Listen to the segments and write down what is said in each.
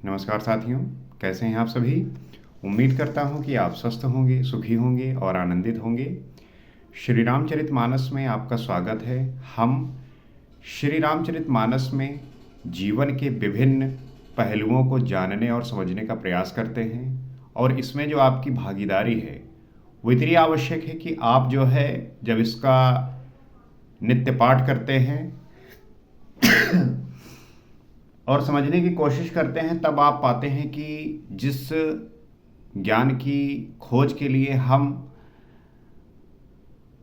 नमस्कार साथियों, कैसे हैं आप सभी। उम्मीद करता हूं कि आप स्वस्थ होंगे, सुखी होंगे और आनंदित होंगे। श्री रामचरितमानस में आपका स्वागत है। हम श्री रामचरितमानस में जीवन के विभिन्न पहलुओं को जानने और समझने का प्रयास करते हैं, और इसमें जो आपकी भागीदारी है वो इतनी आवश्यक है कि आप जो है जब इसका नित्य पाठ करते हैं और समझने की कोशिश करते हैं, तब आप पाते हैं कि जिस ज्ञान की खोज के लिए हम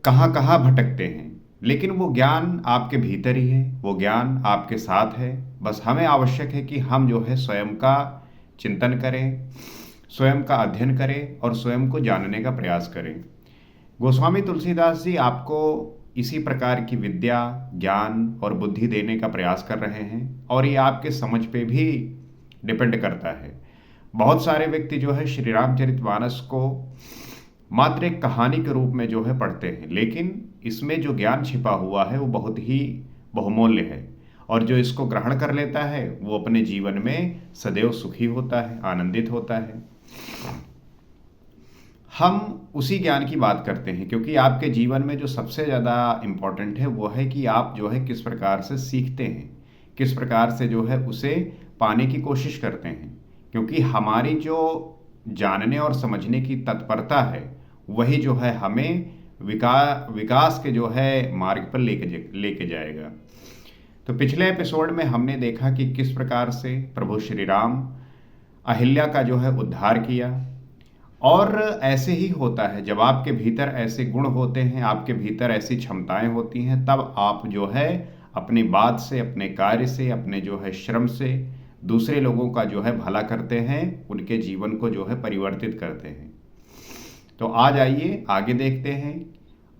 कहाँ कहाँ भटकते हैं, लेकिन वो ज्ञान आपके भीतर ही है, वो ज्ञान आपके साथ है। बस हमें आवश्यक है कि हम जो है स्वयं का चिंतन करें, स्वयं का अध्ययन करें और स्वयं को जानने का प्रयास करें। गोस्वामी तुलसीदास जी आपको इसी प्रकार की विद्या, ज्ञान और बुद्धि देने का प्रयास कर रहे हैं, और ये आपके समझ पे भी डिपेंड करता है। बहुत सारे व्यक्ति जो है श्री रामचरितमानस को मात्र एक कहानी के रूप में जो है पढ़ते हैं, लेकिन इसमें जो ज्ञान छिपा हुआ है वो बहुत ही बहुमूल्य है, और जो इसको ग्रहण कर लेता है वो अपने जीवन में सदैव सुखी होता है, आनंदित होता है। हम उसी ज्ञान की बात करते हैं, क्योंकि आपके जीवन में जो सबसे ज़्यादा इम्पोर्टेंट है वो है कि आप जो है किस प्रकार से सीखते हैं, किस प्रकार से जो है उसे पाने की कोशिश करते हैं। क्योंकि हमारी जो जानने और समझने की तत्परता है वही जो है हमें विकास के जो है मार्ग पर लेके जाएगा। तो पिछले एपिसोड में हमने देखा कि किस प्रकार से प्रभु श्री राम अहिल्या का जो है उद्धार किया। और ऐसे ही होता है, जब आपके भीतर ऐसे गुण होते हैं, आपके भीतर ऐसी क्षमताएं होती हैं, तब आप जो है अपनी बात से, अपने कार्य से, अपने जो है श्रम से दूसरे लोगों का जो है भला करते हैं, उनके जीवन को जो है परिवर्तित करते हैं। तो आज आइए आगे देखते हैं,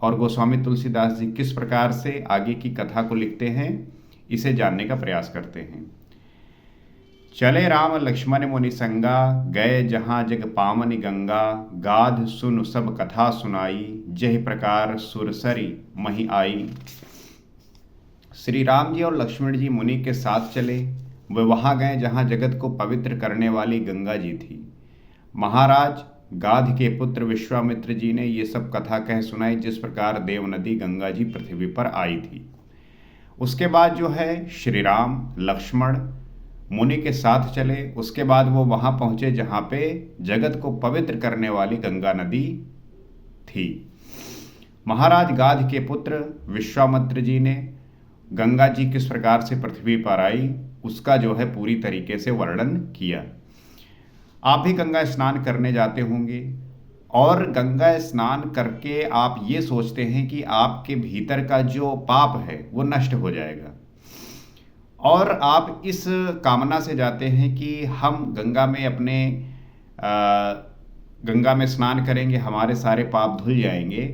और गोस्वामी तुलसीदास जी किस प्रकार से आगे की कथा को लिखते हैं इसे जानने का प्रयास करते हैं। चले राम लक्ष्मण मुनि संगा, गए जहाँ जग पावनी गंगा, गाध सुन सब कथा सुनाई, जह प्रकार सुरसरी मही आई। श्री राम जी और लक्ष्मण जी मुनि के साथ चले। वे वहाँ गए जहाँ जगत को पवित्र करने वाली गंगा जी थी। महाराज गाध के पुत्र विश्वामित्र जी ने ये सब कथा कह सुनाई, जिस प्रकार देव नदी गंगा जी पृथ्वी पर आई थी। उसके बाद जो है श्री राम लक्ष्मण मुनि के साथ चले। उसके बाद वो वहाँ पहुँचे जहाँ पे जगत को पवित्र करने वाली गंगा नदी थी। महाराज गाध के पुत्र विश्वामित्र जी ने गंगा जी किस प्रकार से पृथ्वी पर आई उसका जो है पूरी तरीके से वर्णन किया। आप भी गंगा स्नान करने जाते होंगे, और गंगा स्नान करके आप ये सोचते हैं कि आपके भीतर का जो पाप है वो नष्ट हो जाएगा, और आप इस कामना से जाते हैं कि हम गंगा में गंगा में स्नान करेंगे, हमारे सारे पाप धुल जाएंगे।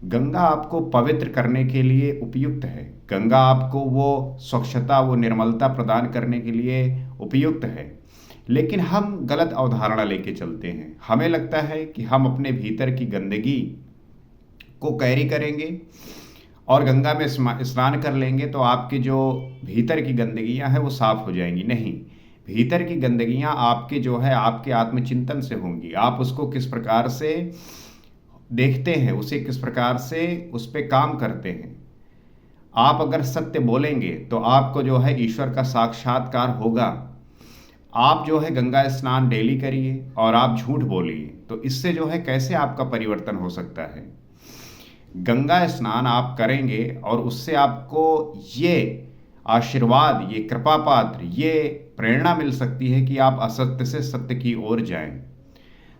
गंगा आपको पवित्र करने के लिए उपयुक्त है, गंगा आपको वो स्वच्छता, वो निर्मलता प्रदान करने के लिए उपयुक्त है। लेकिन हम गलत अवधारणा लेके चलते हैं। हमें लगता है कि हम अपने भीतर की गंदगी को कैरी करेंगे और गंगा में स्नान कर लेंगे तो आपकी जो भीतर की गंदगियां हैं वो साफ हो जाएंगी। नहीं, भीतर की गंदगियां आपके जो है आपके आत्मचिंतन से होंगी। आप उसको किस प्रकार से देखते हैं, उसे किस प्रकार से उस पर काम करते हैं। आप अगर सत्य बोलेंगे तो आपको जो है ईश्वर का साक्षात्कार होगा। आप जो है गंगा स्नान डेली करिए और आप झूठ बोलिए, तो इससे जो है कैसे आपका परिवर्तन हो सकता है। गंगा स्नान आप करेंगे और उससे आपको ये आशीर्वाद, ये कृपा पात्र, ये प्रेरणा मिल सकती है कि आप असत्य से सत्य की ओर जाएं।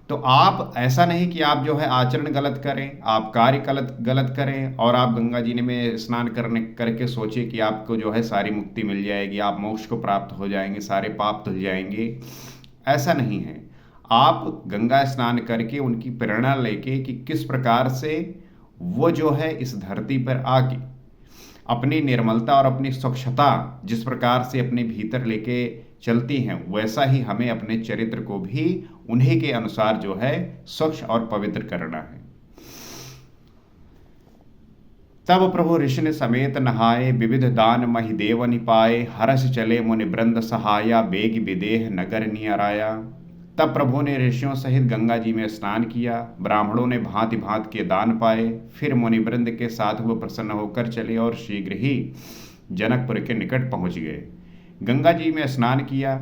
तो आप ऐसा नहीं कि आप जो है आचरण गलत करें, आप कार्य गलत करें और आप गंगा जी में स्नान करके सोचिए कि आपको जो है सारी मुक्ति मिल जाएगी, आप मोक्ष को प्राप्त हो जाएंगे, सारे पाप धुल जाएंगे। ऐसा नहीं है। आप गंगा स्नान करके उनकी प्रेरणा लेके कि किस प्रकार से वो जो है इस धरती पर आके अपनी निर्मलता और अपनी स्वच्छता जिस प्रकार से अपने भीतर लेके चलती हैं, वैसा ही हमें अपने चरित्र को भी उन्हीं के अनुसार जो है स्वच्छ और पवित्र करना है। तब प्रभु ऋषि समेत नहाए, विविध दान महि देव निपाए, हरस चले मुनि वृंद सहाया, बेग विदेह नगर नियराया। तब प्रभु ने ऋषियों सहित गंगा जी में स्नान किया, ब्राह्मणों ने भांति भांति के दान पाए, फिर मुनि वृंद के साथ वो प्रसन्न होकर चले और शीघ्र ही जनकपुर के निकट पहुंच गए। गंगा जी में स्नान किया,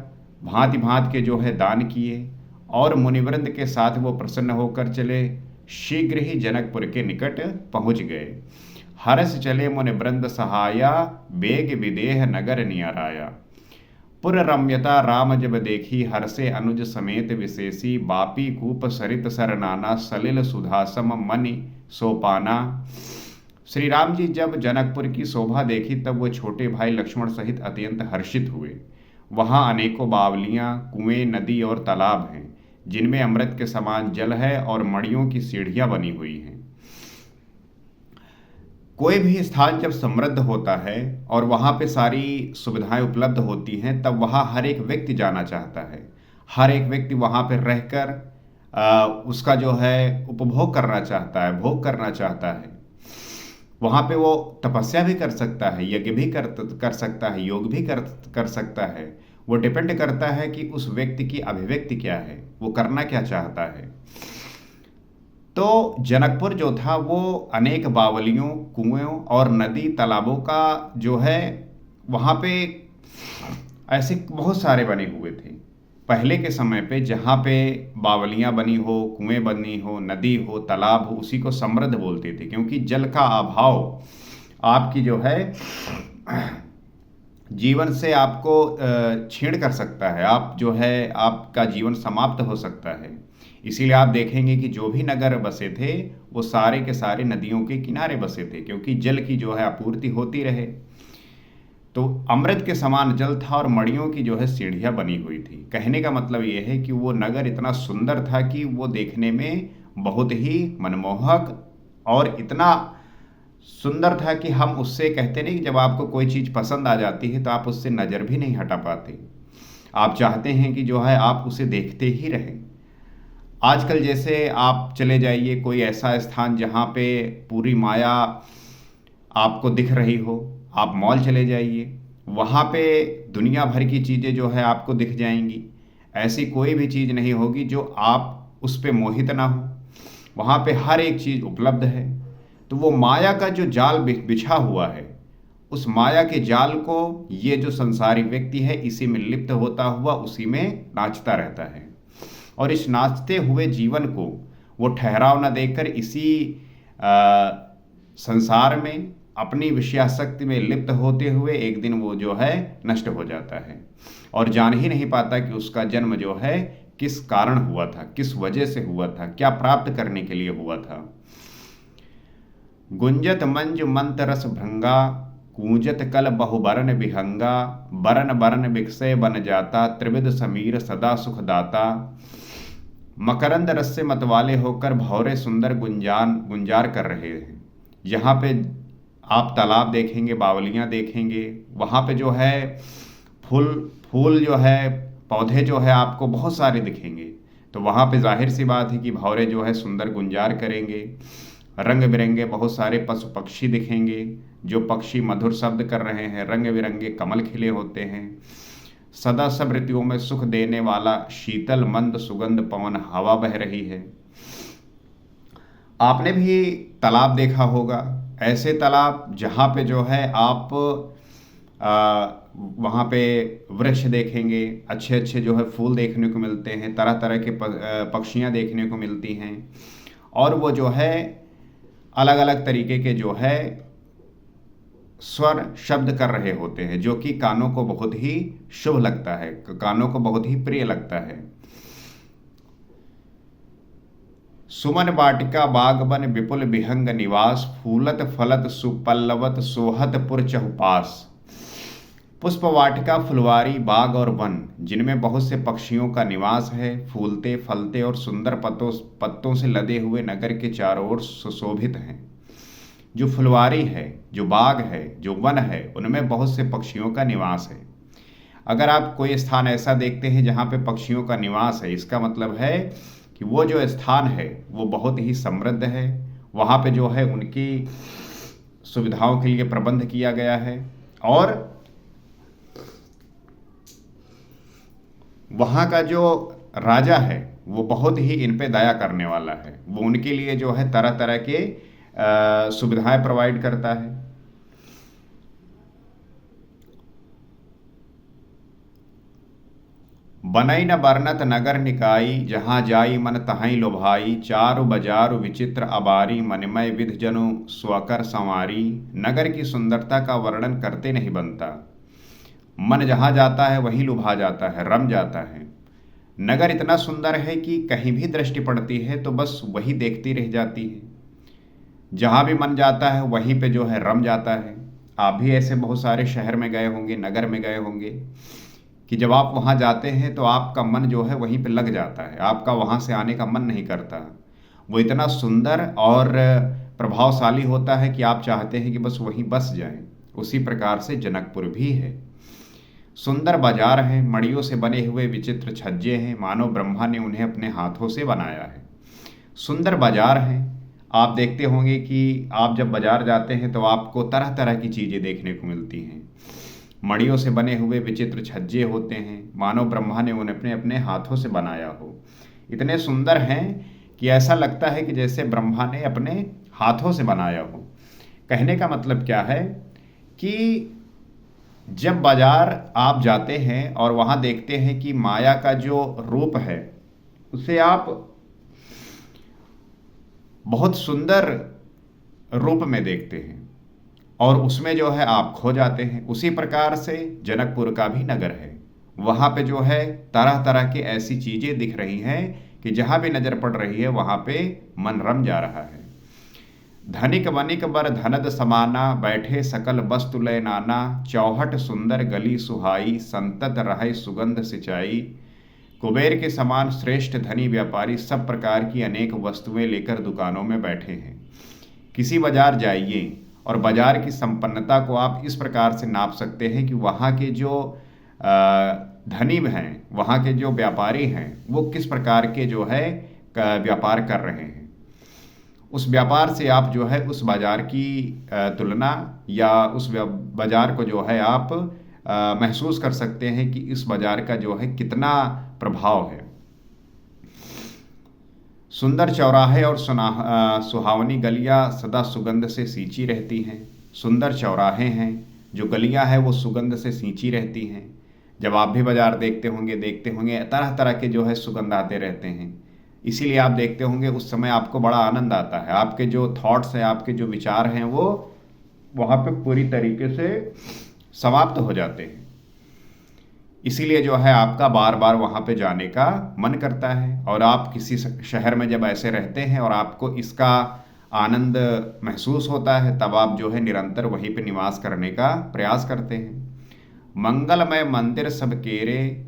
भांति भांति के जो है दान किए और मुनिवृंद के साथ वो प्रसन्न होकर चले, शीघ्र ही जनकपुर के निकट पहुंच गए। हर्ष चले मुनिवृंद सहाया, बेग विदेह नगर नियराया। पुर रम्यता राम जब देखी, हर्षे अनुज समेत विशेषी, बापी कूप सरित सरनाना, सलिल सुधासम मनि सोपाना। श्री राम जी जब जनकपुर की शोभा देखी तब वो छोटे भाई लक्ष्मण सहित अत्यंत हर्षित हुए। वहाँ अनेकों बावलियाँ, कुएं, नदी और तालाब हैं, जिनमें अमृत के समान जल है और मणियों की सीढ़ियाँ बनी हुई हैं। कोई भी स्थान जब समृद्ध होता है और वहाँ पे सारी सुविधाएं उपलब्ध होती हैं, तब वहाँ हर एक व्यक्ति जाना चाहता है। हर एक व्यक्ति वहाँ पे रहकर उसका जो है उपभोग करना चाहता है, भोग करना चाहता है। वहाँ पे वो तपस्या भी कर सकता है, यज्ञ भी कर सकता है, योग भी कर सकता है। वो डिपेंड करता है कि उस व्यक्ति की अभिव्यक्ति क्या है, वो करना क्या चाहता है। तो जनकपुर जो था वो अनेक बावलियों, कुएं और नदी तालाबों का जो है वहाँ पे ऐसे बहुत सारे बने हुए थे। पहले के समय पे जहाँ पे बावलियाँ बनी हो, कुएं बनी हो, नदी हो, तालाब हो, उसी को समृद्ध बोलते थे, क्योंकि जल का अभाव आपकी जो है जीवन से आपको छीण कर सकता है। आप जो है आपका जीवन समाप्त हो सकता है। इसीलिए आप देखेंगे कि जो भी नगर बसे थे वो सारे के सारे नदियों के किनारे बसे थे, क्योंकि जल की जो है आपूर्ति होती रहे। तो अमृत के समान जल था और मड़ियों की जो है सीढ़ियाँ बनी हुई थी। कहने का मतलब ये है कि वो नगर इतना सुंदर था कि वो देखने में बहुत ही मनमोहक और इतना सुंदर था कि हम उससे कहते नहीं कि जब आपको कोई चीज़ पसंद आ जाती है तो आप उससे नज़र भी नहीं हटा पाते। आप चाहते हैं कि जो है आप उसे देखते ही रहें। आजकल जैसे आप चले जाइए कोई ऐसा स्थान जहाँ पे पूरी माया आपको दिख रही हो, आप मॉल चले जाइए, वहाँ पे दुनिया भर की चीज़ें जो है आपको दिख जाएंगी। ऐसी कोई भी चीज़ नहीं होगी जो आप उस पे मोहित ना हो। वहाँ पे हर एक चीज़ उपलब्ध है। तो वो माया का जो जाल बिछा हुआ है, उस माया के जाल को ये जो संसारी व्यक्ति है इसी में लिप्त होता हुआ उसी में नाचता रहता है। और इस नाचते हुए जीवन को वो ठहराव न देकर इसी संसार में अपनी विषयासक्ति में लिप्त होते हुए एक दिन वो जो है नष्ट हो जाता है और जान ही नहीं पाता कि उसका जन्म जो है किस कारण हुआ था, किस वजह से हुआ था, क्या प्राप्त करने के लिए हुआ था। गुंजत मंज मंत रस भृंगा, कूंजत कल बहुबरन विहंगा, बरन बरन विकसय बन जाता, त्रिविध समीर सदा सुखदाता। मकरंद रस से मतवाले होकर भौरे सुंदर गुंजार कर रहे हैं। यहाँ पे आप तालाब देखेंगे, बावलियाँ देखेंगे, वहाँ पे जो है फूल जो है, पौधे जो है आपको बहुत सारे दिखेंगे। तो वहाँ पे जाहिर सी बात है कि भौरे जो है सुंदर गुंजार करेंगे। रंग बिरंगे बहुत सारे पशु पक्षी दिखेंगे, जो पक्षी मधुर शब्द कर रहे हैं। रंग बिरंगे कमल खिले होते हैं। सदा सब ऋतुओं में सुख देने वाला शीतल मंद सुगंध पवन हवा बह रही है। आपने भी तालाब देखा होगा, ऐसे तालाब जहाँ पे जो है आप वहाँ पे वृक्ष देखेंगे, अच्छे अच्छे जो है फूल देखने को मिलते हैं, तरह तरह के पक्षियाँ देखने को मिलती हैं और वो जो है अलग अलग तरीके के जो है स्वर शब्द कर रहे होते हैं, जो कि कानों को बहुत ही शुभ लगता है, कानों को बहुत ही प्रिय लगता है। सुमन वाटिका बागबन विपुल विहंग निवास, फूलत फलत सुपल्लवत सोहत पुर चहुपास। पुष्प वाटिका, फुलवारी, बाग और वन, जिनमें बहुत से पक्षियों का निवास है। फूलते फलते और सुंदर पत्तों से लदे हुए नगर के चारों ओर सुशोभित हैं। जो फुलवारी है, जो बाग है, जो वन है, उनमें बहुत से पक्षियों का निवास है। अगर आप कोई स्थान ऐसा देखते हैं जहाँ पे पक्षियों का निवास है, इसका मतलब है कि वो जो स्थान है वो बहुत ही समृद्ध है। वहाँ पे जो है उनकी सुविधाओं के लिए प्रबंध किया गया है, और वहाँ का जो राजा है वो बहुत ही इन पे दया करने वाला है। वो उनके लिए जो है तरह तरह के सुविधाएं प्रोवाइड करता है। बनई न बरनत नगर निकाई, जहाँ जाई मन तहाई लोभाई। चारु बाजारु विचित्र अबारी, मनमय विध जनु स्वकर संवारी। नगर की सुंदरता का वर्णन करते नहीं बनता। मन जहाँ जाता है वहीं लुभा जाता है, रम जाता है। नगर इतना सुंदर है कि कहीं भी दृष्टि पड़ती है तो बस वही देखती रह जाती है। जहाँ भी मन जाता है वहीं पे जो है रम जाता है। आप भी ऐसे बहुत सारे शहर में गए होंगे, नगर में गए होंगे, कि जब आप वहाँ जाते हैं तो आपका मन जो है वहीं पे लग जाता है, आपका वहाँ से आने का मन नहीं करता। वो इतना सुंदर और प्रभावशाली होता है कि आप चाहते हैं कि बस वहीं बस जाएं। उसी प्रकार से जनकपुर भी है। सुंदर बाजार है, मड़ियों से बने हुए विचित्र छज्जे हैं, मानो ब्रह्मा ने उन्हें अपने हाथों से बनाया है। सुंदर बाजार है। आप देखते होंगे कि आप जब बाजार जाते हैं तो आपको तरह तरह की चीज़ें देखने को मिलती हैं। मड़ियों से बने हुए विचित्र छज्जे होते हैं, मानो ब्रह्मा ने उन्हें अपने अपने हाथों से बनाया हो। इतने सुंदर हैं कि ऐसा लगता है कि जैसे ब्रह्मा ने अपने हाथों से बनाया हो। कहने का मतलब क्या है कि जब बाजार आप जाते हैं और वहाँ देखते हैं कि माया का जो रूप है उसे आप बहुत सुंदर रूप में देखते हैं और उसमें जो है आप खो जाते हैं। उसी प्रकार से जनकपुर का भी नगर है। वहाँ पे जो है तरह तरह की ऐसी चीज़ें दिख रही हैं कि जहाँ भी नज़र पड़ रही है वहाँ पे मन रम जा रहा है। धनिक वनिक बर धनद समाना, बैठे सकल वस्तु लय नाना। चौहट सुंदर गली सुहाई, संतत रहे सुगंध सिंचाई। कुबेर के समान श्रेष्ठ धनी व्यापारी सब प्रकार की अनेक वस्तुएं लेकर दुकानों में बैठे हैं। किसी बाजार जाइए और बाजार की संपन्नता को आप इस प्रकार से नाप सकते हैं कि वहाँ के जो धनी हैं, वहाँ के जो व्यापारी हैं, वो किस प्रकार के जो है व्यापार कर रहे हैं। उस व्यापार से आप जो है उस बाजार की तुलना या उस बाजार को जो है आप महसूस कर सकते हैं कि इस बाजार का जो है कितना प्रभाव है। सुंदर चौराहे और सुहावनी गलियां सदा सुगंध से सींची रहती हैं। सुंदर चौराहे हैं, जो गलियां हैं वो सुगंध से सींची रहती हैं। जब आप भी बाजार देखते होंगे तरह तरह के जो है सुगंध आते रहते हैं। इसीलिए आप देखते होंगे उस समय आपको बड़ा आनंद आता है। आपके जो थॉट्स हैं, आपके जो विचार हैं, वो वहाँ पे पूरी तरीके से समाप्त हो जाते हैं। इसीलिए जो है आपका बार बार वहाँ पे जाने का मन करता है। और आप किसी शहर में जब ऐसे रहते हैं और आपको इसका आनंद महसूस होता है, तब आप जो है निरंतर वहीं पे निवास करने का प्रयास करते हैं। मंगलमय मंदिर सब केरे,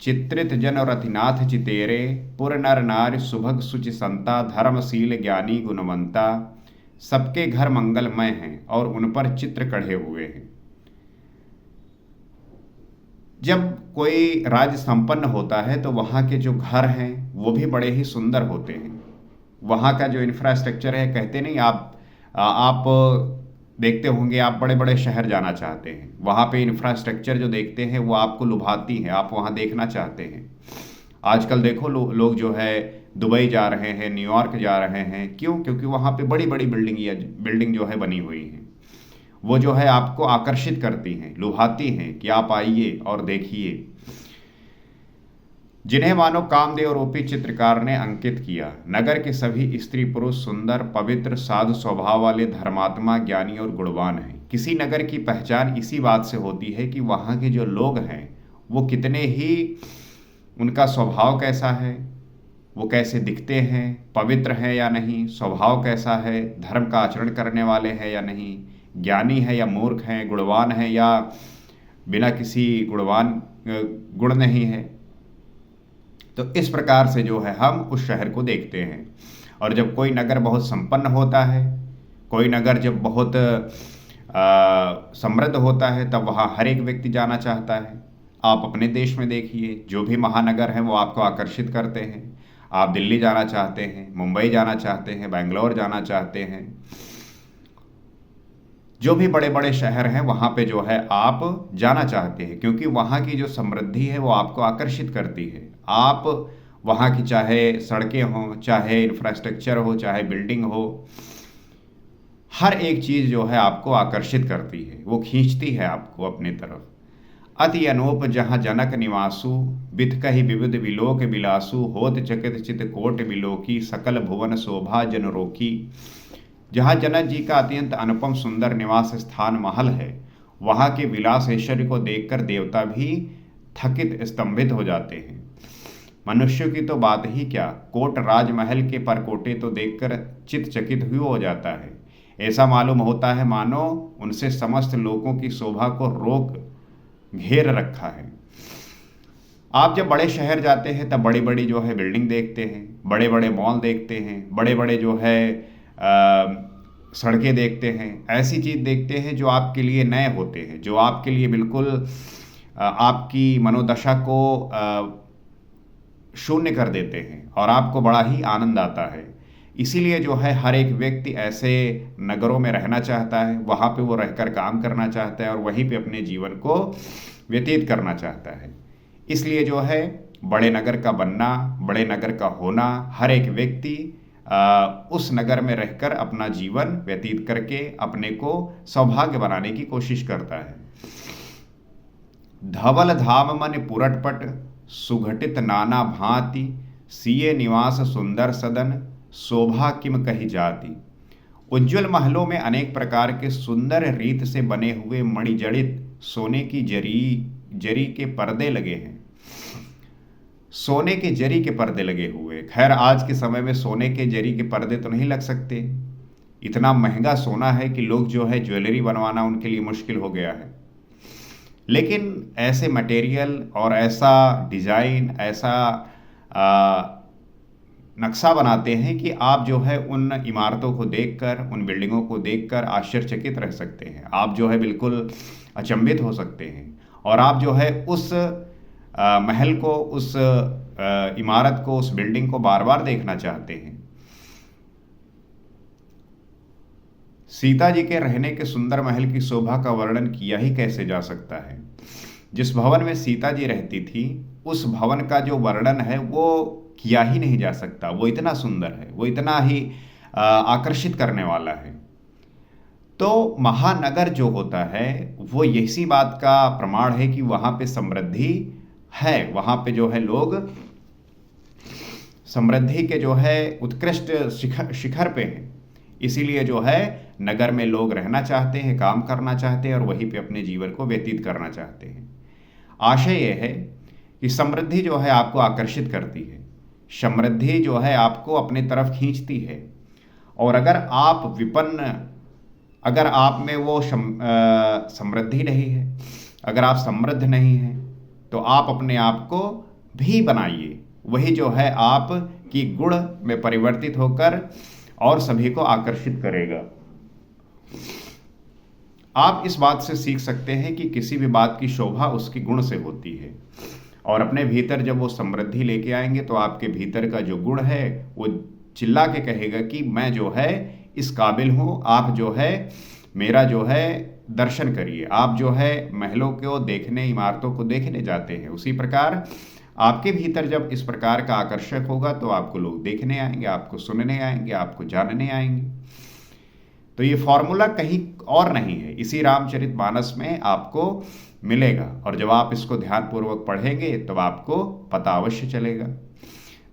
चित्रित जन रतिनाथ चितेरे। पुर नर नारी सुभग सुचि संता, धर्मशील ज्ञानी गुणवंता। सबके घर मंगलमय हैं और उन पर चित्र कढ़े हुए हैं। जब कोई राज्य संपन्न होता है तो वहाँ के जो घर हैं वो भी बड़े ही सुंदर होते हैं। वहाँ का जो इंफ्रास्ट्रक्चर है, कहते नहीं आप देखते होंगे, आप बड़े बड़े शहर जाना चाहते हैं, वहाँ पे इंफ्रास्ट्रक्चर जो देखते हैं वो आपको लुभाती है, आप वहाँ देखना चाहते हैं। आजकल देखो लोग जो है दुबई जा रहे हैं, न्यूयॉर्क जा रहे हैं। क्यों? क्योंकि वहाँ पे बड़ी बड़ी बिल्डिंग जो है बनी हुई है। वो जो है आपको आकर्षित करती हैं, लुभाती हैं कि आप आइए और देखिए। जिन्हें मानो कामदेव रूपी चित्रकार ने अंकित किया। नगर के सभी स्त्री पुरुष सुंदर, पवित्र, साधु स्वभाव वाले, धर्मात्मा, ज्ञानी और गुणवान हैं। किसी नगर की पहचान इसी बात से होती है कि वहाँ के जो लोग हैं वो कितने ही, उनका स्वभाव कैसा है, वो कैसे दिखते हैं, पवित्र हैं या नहीं, स्वभाव कैसा है, धर्म का आचरण करने वाले हैं या नहीं, ज्ञानी है या मूर्ख हैं, गुणवान है या बिना किसी गुण नहीं है। तो इस प्रकार से जो है हम उस शहर को देखते हैं। और जब कोई नगर बहुत संपन्न होता है, कोई नगर जब बहुत समृद्ध होता है, तब वहाँ हर एक व्यक्ति जाना चाहता है। आप अपने देश में देखिए, जो भी महानगर हैं वो आपको आकर्षित करते हैं। आप दिल्ली जाना चाहते हैं, मुंबई जाना चाहते हैं, बेंगलोर जाना चाहते हैं, जो भी बड़े बड़े शहर हैं वहाँ पे जो है आप जाना चाहते हैं, क्योंकि वहाँ की जो समृद्धि है वो आपको आकर्षित करती है। आप वहाँ की चाहे सड़कें हों, चाहे इंफ्रास्ट्रक्चर हो, चाहे बिल्डिंग हो, हर एक चीज़ जो है आपको आकर्षित करती है, वो खींचती है आपको अपनी तरफ। अति अनूप जहाँ जनक निवासु, बिथ कहि विविध विलोक बिलासु, होत चकित चित कोट बिलोकी, सकल भुवन शोभा जन रोकी। जहाँ जनक जी का अत्यंत अनुपम सुंदर निवास स्थान महल है, वहाँ के विलास ऐश्वर्य को देखकर देवता भी थकित स्तंभित हो जाते हैं। मनुष्यों की तो बात ही क्या, कोट राजमहल के परकोटे तो देखकर चित चकित हुए हो जाता है। ऐसा मालूम होता है मानो उनसे समस्त लोगों की शोभा को रोक घेर रखा है। आप जब बड़े शहर जाते हैं तब बड़ी बड़ी जो है बिल्डिंग देखते हैं, बड़े बड़े मॉल देखते हैं, बड़े बड़े जो है सड़कें देखते हैं, ऐसी चीज़ देखते हैं जो आपके लिए नए होते हैं, जो आपके लिए बिल्कुल आपकी मनोदशा को शून्य कर देते हैं और आपको बड़ा ही आनंद आता है। इसीलिए जो है हर एक व्यक्ति ऐसे नगरों में रहना चाहता है, वहाँ पे वो रहकर काम करना चाहता है और वहीं पे अपने जीवन को व्यतीत करना चाहता है। इसलिए जो है बड़े नगर का बनना, बड़े नगर का होना, हर एक व्यक्ति उस नगर में रहकर अपना जीवन व्यतीत करके अपने को सौभाग्य बनाने की कोशिश करता है। धवल धाम मन पुरटपट, सुघटित नाना भांति, सिए निवास सुंदर सदन, शोभा किम कही जाती। उज्ज्वल महलों में अनेक प्रकार के सुंदर रीत से बने हुए मणिजड़ित सोने की जरी के पर्दे लगे हैं। सोने के जरी के पर्दे लगे हुए। खैर आज के समय में सोने के जरी के पर्दे तो नहीं लग सकते, इतना महंगा सोना है कि लोग जो है ज्वेलरी बनवाना उनके लिए मुश्किल हो गया है। लेकिन ऐसे मटेरियल और ऐसा डिज़ाइन, ऐसा नक्शा बनाते हैं कि आप जो है उन इमारतों को देखकर, उन बिल्डिंगों को देखकर आश्चर्यचकित रह सकते हैं। आप जो है बिल्कुल अचंभित हो सकते हैं और आप जो है उस महल को, उस इमारत को, उस बिल्डिंग को बार बार देखना चाहते हैं। सीता जी के रहने के सुंदर महल की शोभा का वर्णन किया ही कैसे जा सकता है। जिस भवन में सीता जी रहती थी उस भवन का जो वर्णन है वो किया ही नहीं जा सकता। वो इतना सुंदर है, वो इतना ही आकर्षित करने वाला है। तो महानगर जो होता है वो इसी बात का प्रमाण है कि वहाँ पे समृद्धि है, वहाँ पे जो है लोग समृद्धि के जो है उत्कृष्ट शिखर पे हैं। इसीलिए जो है नगर में लोग रहना चाहते हैं, काम करना चाहते हैं और वहीं पे अपने जीवन को व्यतीत करना चाहते हैं। आशय यह है कि समृद्धि जो है आपको आकर्षित करती है, समृद्धि जो है आपको अपने तरफ खींचती है। और अगर आप में वो समृद्धि नहीं है, अगर आप समृद्ध नहीं हैं, तो आप अपने आप को भी बनाइए, वही जो है आप की गुण में परिवर्तित होकर और सभी को आकर्षित करेगा। आप इस बात से सीख सकते हैं कि किसी भी बात की शोभा उसकी गुण से होती है और अपने भीतर जब वो समृद्धि लेके आएंगे तो आपके भीतर का जो गुण है वो चिल्ला के कहेगा कि मैं जो है इस काबिल हूँ, आप जो है मेरा जो है दर्शन करिए। आप जो है महलों को देखने, इमारतों को देखने जाते हैं, उसी प्रकार आपके भीतर जब इस प्रकार का आकर्षक होगा तो आपको लोग देखने आएंगे, आपको सुनने आएंगे, आपको जानने आएंगे। तो ये फॉर्मूला कहीं और नहीं है, इसी रामचरितमानस में आपको मिलेगा और जब आप इसको ध्यानपूर्वक पढ़ेंगे तब आपको पता अवश्य चलेगा।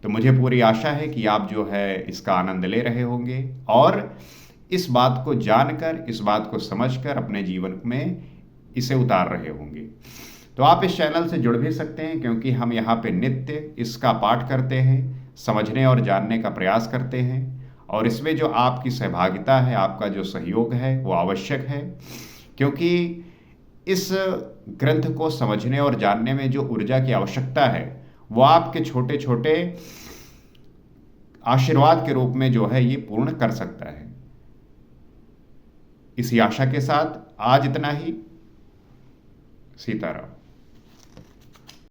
तो मुझे पूरी आशा है कि आप जो है इसका आनंद ले रहे होंगे और इस बात को जानकर, इस बात को समझकर अपने जीवन में इसे उतार रहे होंगे। तो आप इस चैनल से जुड़ भी सकते हैं क्योंकि हम यहाँ पे नित्य इसका पाठ करते हैं, समझने और जानने का प्रयास करते हैं और इसमें जो आपकी सहभागिता है, आपका जो सहयोग है वो आवश्यक है, क्योंकि इस ग्रंथ को समझने और जानने में जो ऊर्जा की आवश्यकता है वो आपके छोटे छोटे आशीर्वाद के रूप में जो है ये पूर्ण कर सकता है। इसी आशा के साथ आज इतना ही। सीताराम।